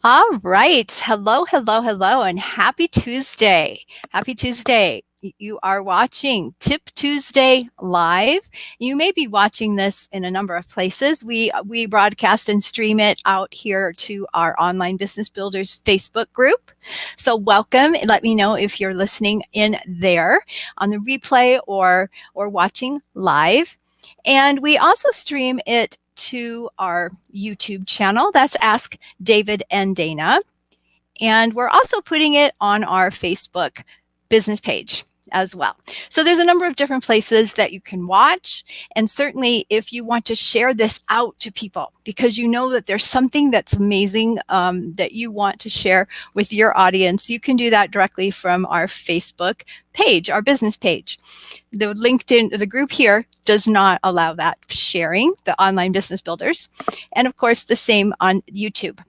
All right. Hello, hello, hello, and happy Tuesday. Happy Tuesday. You are watching Tip Tuesday live. You may be watching this in a number of places. We broadcast and stream it out here to our Online Business Builders Facebook group. So welcome. Let me know if you're listening in there on the replay or watching live. And we also stream it to our YouTube channel. That's AskDavidnDana. And we're also putting it on our Facebook business page as well. So there's a number of different places that you can watch. And certainly if you want to share this out to people because you know that there's something that's amazing that you want to share with your audience, you can do that directly from our Facebook page, our business page. The LinkedIn, the group here does not allow that sharing, the Online Business Builders. And of course, the same on YouTube.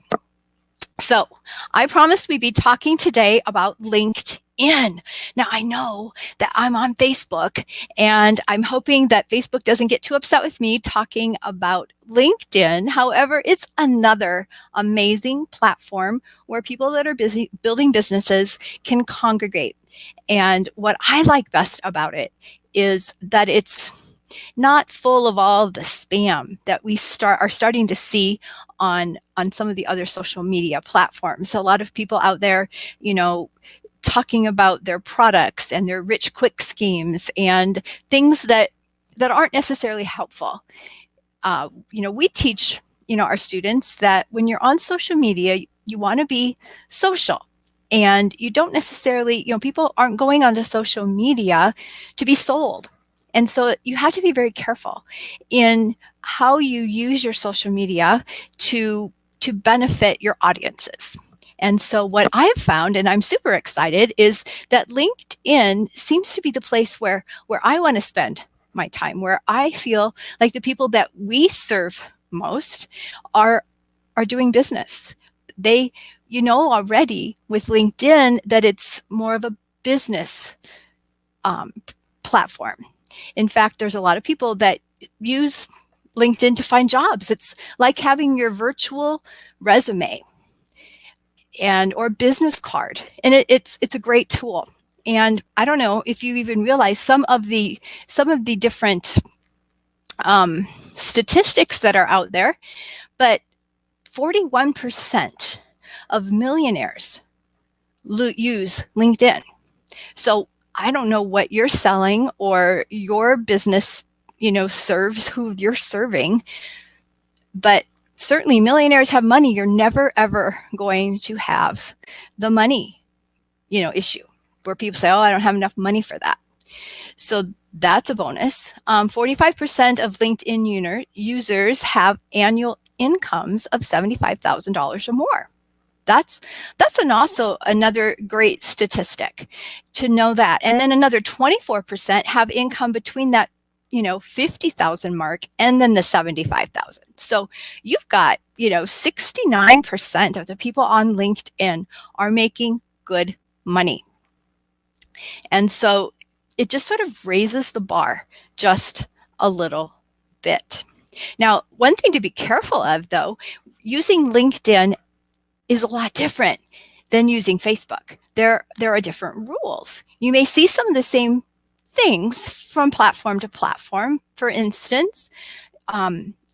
So I promised we'd be talking today about LinkedIn. Now I know that I'm on Facebook and I'm hoping that Facebook doesn't get too upset with me talking about LinkedIn. However, it's another amazing platform where people that are busy building businesses can congregate. And what I like best about it is that it's not full of all the spam that we are starting to see on some of the other social media platforms. A lot of people out there, talking about their products and their rich quick schemes and things that aren't necessarily helpful. We teach, our students that when you're on social media, you want to be social. And you don't necessarily, people aren't going onto social media to be sold. And so you have to be very careful in how you use your social media to benefit your audiences. And so what I've found, and I'm super excited, is that LinkedIn seems to be the place where I want to spend my time, where I feel like the people that we serve most are doing business. They, already with LinkedIn that it's more of a business platform. In fact, there's a lot of people that use LinkedIn to find jobs. It's like having your virtual resume or business card, and it's a great tool. And I don't know if you even realize some of the different statistics that are out there, but 41% of millionaires use LinkedIn. So I don't know what you're selling or your business, serves who you're serving, but certainly millionaires have money. You're never, ever going to have the money, issue where people say, oh, I don't have enough money for that. So that's a bonus. 45% of LinkedIn users have annual incomes of $75,000 or more. That's also another great statistic to know that. And then another 24% have income between that, 50,000 mark and then the 75,000. So you've got, 69% of the people on LinkedIn are making good money. And so it just sort of raises the bar just a little bit. Now, one thing to be careful of, though, using LinkedIn is a lot different than using Facebook. There are different rules. You may see some of the same things from platform to platform. For instance,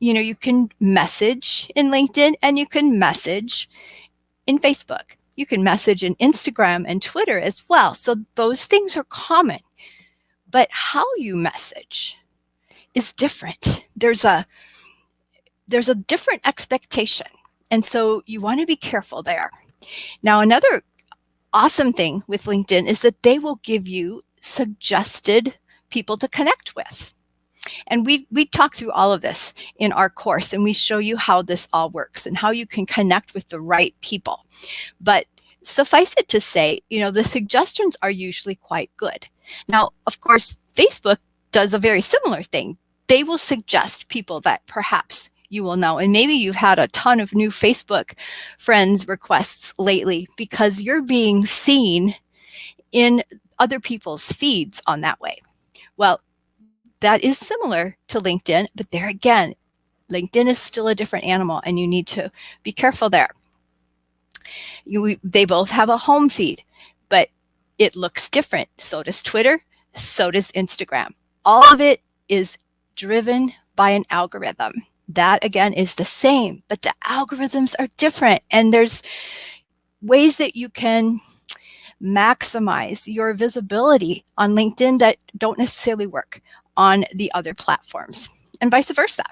you can message in LinkedIn and you can message in Facebook. You can message in Instagram and Twitter as well. So those things are common. But how you message is different. There's a different expectation. And so you want to be careful there. Now, another awesome thing with LinkedIn is that they will give you suggested people to connect with. And we talk through all of this in our course, and we show you how this all works and how you can connect with the right people. But suffice it to say, the suggestions are usually quite good. Now, of course, Facebook does a very similar thing. They will suggest people that perhaps you will know. And maybe you've had a ton of new Facebook friends requests lately because you're being seen in other people's feeds on that way. Well, that is similar to LinkedIn, but there again, LinkedIn is still a different animal and you need to be careful there. They both have a home feed, but it looks different. So does Twitter, so does Instagram. All of it is driven by an algorithm. That again is the same, but the algorithms are different. And there's ways that you can maximize your visibility on LinkedIn that don't necessarily work on the other platforms, and vice versa.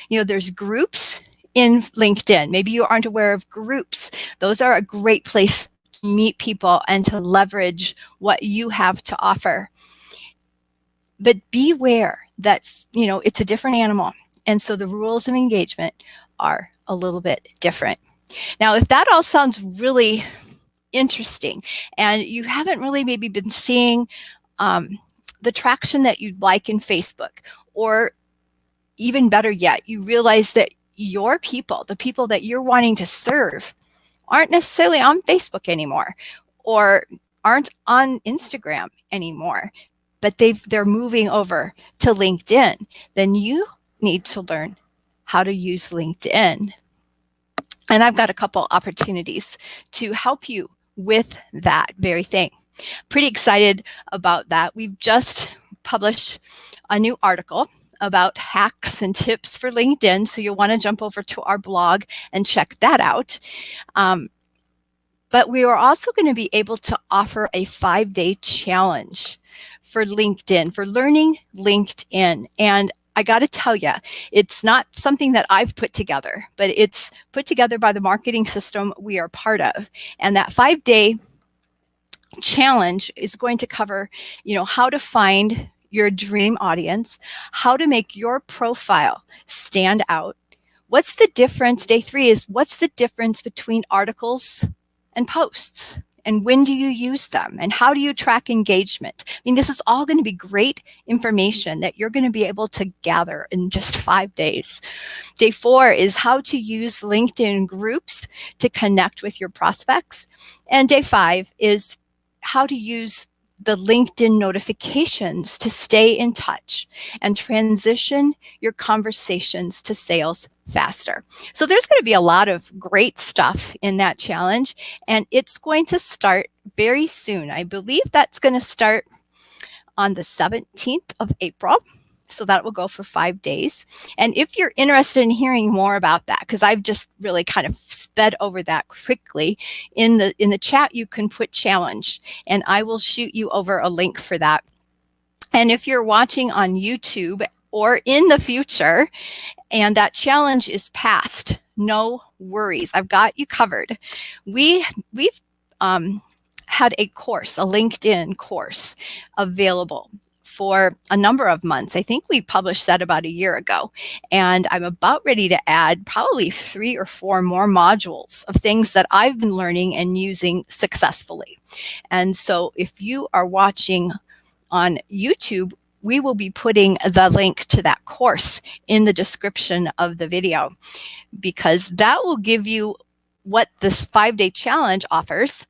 There's groups in LinkedIn. Maybe you aren't aware of groups. Those are a great place to meet people and to leverage what you have to offer. But beware that, it's a different animal. And so the rules of engagement are a little bit different. Now, if that all sounds really interesting and you haven't really maybe been seeing the traction that you'd like in Facebook, or even better yet, you realize that your people, the people that you're wanting to serve, aren't necessarily on Facebook anymore or aren't on Instagram anymore, but they're moving over to LinkedIn, then you need to learn how to use LinkedIn. And I've got a couple opportunities to help you with that very thing. Pretty excited about that. We've just published a new article about hacks and tips for LinkedIn, so you'll want to jump over to our blog and check that out. But we are also going to be able to offer a 5-day challenge for LinkedIn, for learning LinkedIn. And I got to tell you, it's not something that I've put together, but it's put together by the marketing system we are part of. And that 5-day challenge is going to cover, how to find your dream audience, how to make your profile stand out. What's the difference? Day 3 is what's the difference between articles and posts? And when do you use them? And how do you track engagement? I mean, this is all going to be great information that you're going to be able to gather in just 5 days. Day 4 is how to use LinkedIn groups to connect with your prospects. And day 5 is how to use the LinkedIn notifications to stay in touch and transition your conversations to sales faster. So there's going to be a lot of great stuff in that challenge, and it's going to start very soon. I believe that's going to start on the 17th of April. So that will go for 5 days. And if you're interested in hearing more about that, because I've just really kind of sped over that quickly, in the chat you can put challenge, and I will shoot you over a link for that. And if you're watching on YouTube or in the future, and that challenge is passed, no worries. I've got you covered. We've had a course, a LinkedIn course, available for a number of months. I think we published that about a year ago, and I'm about ready to add probably 3 or 4 more modules of things that I've been learning and using successfully. And so if you are watching on YouTube, we will be putting the link to that course in the description of the video, because that will give you what this 5-day challenge offers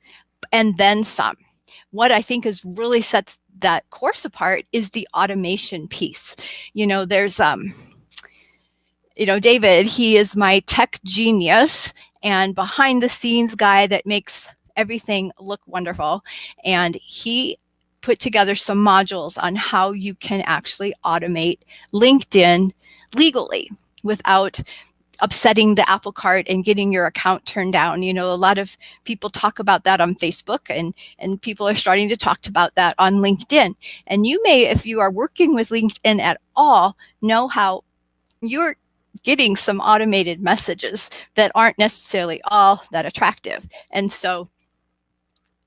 and then some. What I think is really sets that course apart is the automation piece. There's David, he is my tech genius and behind the scenes guy that makes everything look wonderful. And he put together some modules on how you can actually automate LinkedIn legally without upsetting the apple cart and getting your account turned down. A lot of people talk about that on Facebook, and people are starting to talk about that on LinkedIn. And you may, if you are working with LinkedIn at all, know how you're getting some automated messages that aren't necessarily all that attractive. And so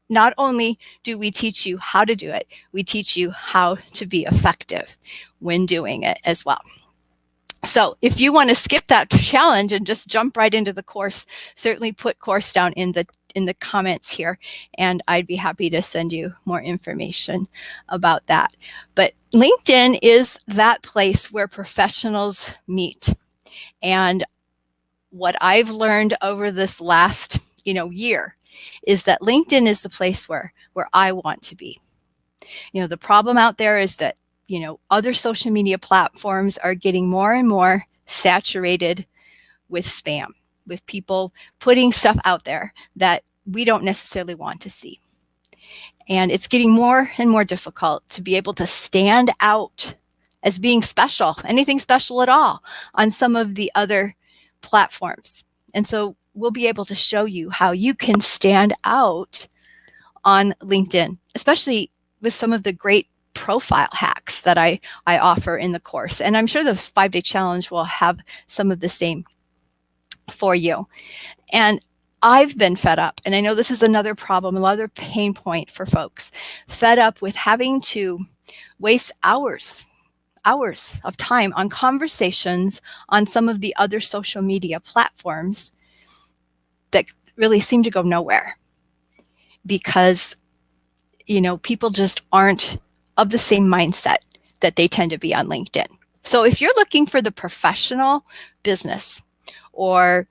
not only do we teach you how to do it, we teach you how to be effective when doing it as well. So if you want to skip that challenge and just jump right into the course, certainly put course down in the comments here, and I'd be happy to send you more information about that. But LinkedIn is that place where professionals meet. And what I've learned over this last year is that LinkedIn is the place where I want to be. The problem out there is that other social media platforms are getting more and more saturated with spam, with people putting stuff out there that we don't necessarily want to see. And it's getting more and more difficult to be able to stand out as being special, anything special at all, on some of the other platforms. And so we'll be able to show you how you can stand out on LinkedIn, especially with some of the great profile hacks that I offer in the course. And I'm sure the 5-day challenge will have some of the same for you. And I've been fed up, and I know this is another problem, another pain point for folks, fed up with having to waste hours of time on conversations on some of the other social media platforms that really seem to go nowhere because, people just aren't of the same mindset that they tend to be on LinkedIn. So if you're looking for the professional business, or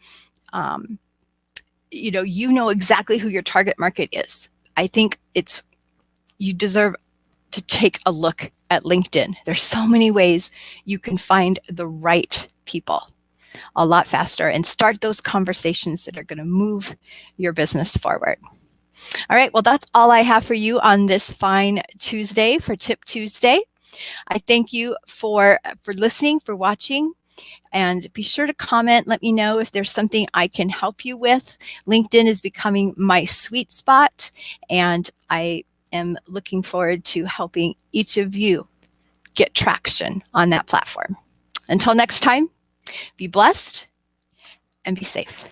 you know exactly who your target market is, I think you deserve to take a look at LinkedIn. There's so many ways you can find the right people a lot faster and start those conversations that are going to move your business forward. All right, well, that's all I have for you on this fine Tuesday for Tip Tuesday. I thank you for listening, for watching. And be sure to comment. Let me know if there's something I can help you with. LinkedIn is becoming my sweet spot, and I am looking forward to helping each of you get traction on that platform. Until next time, be blessed and be safe.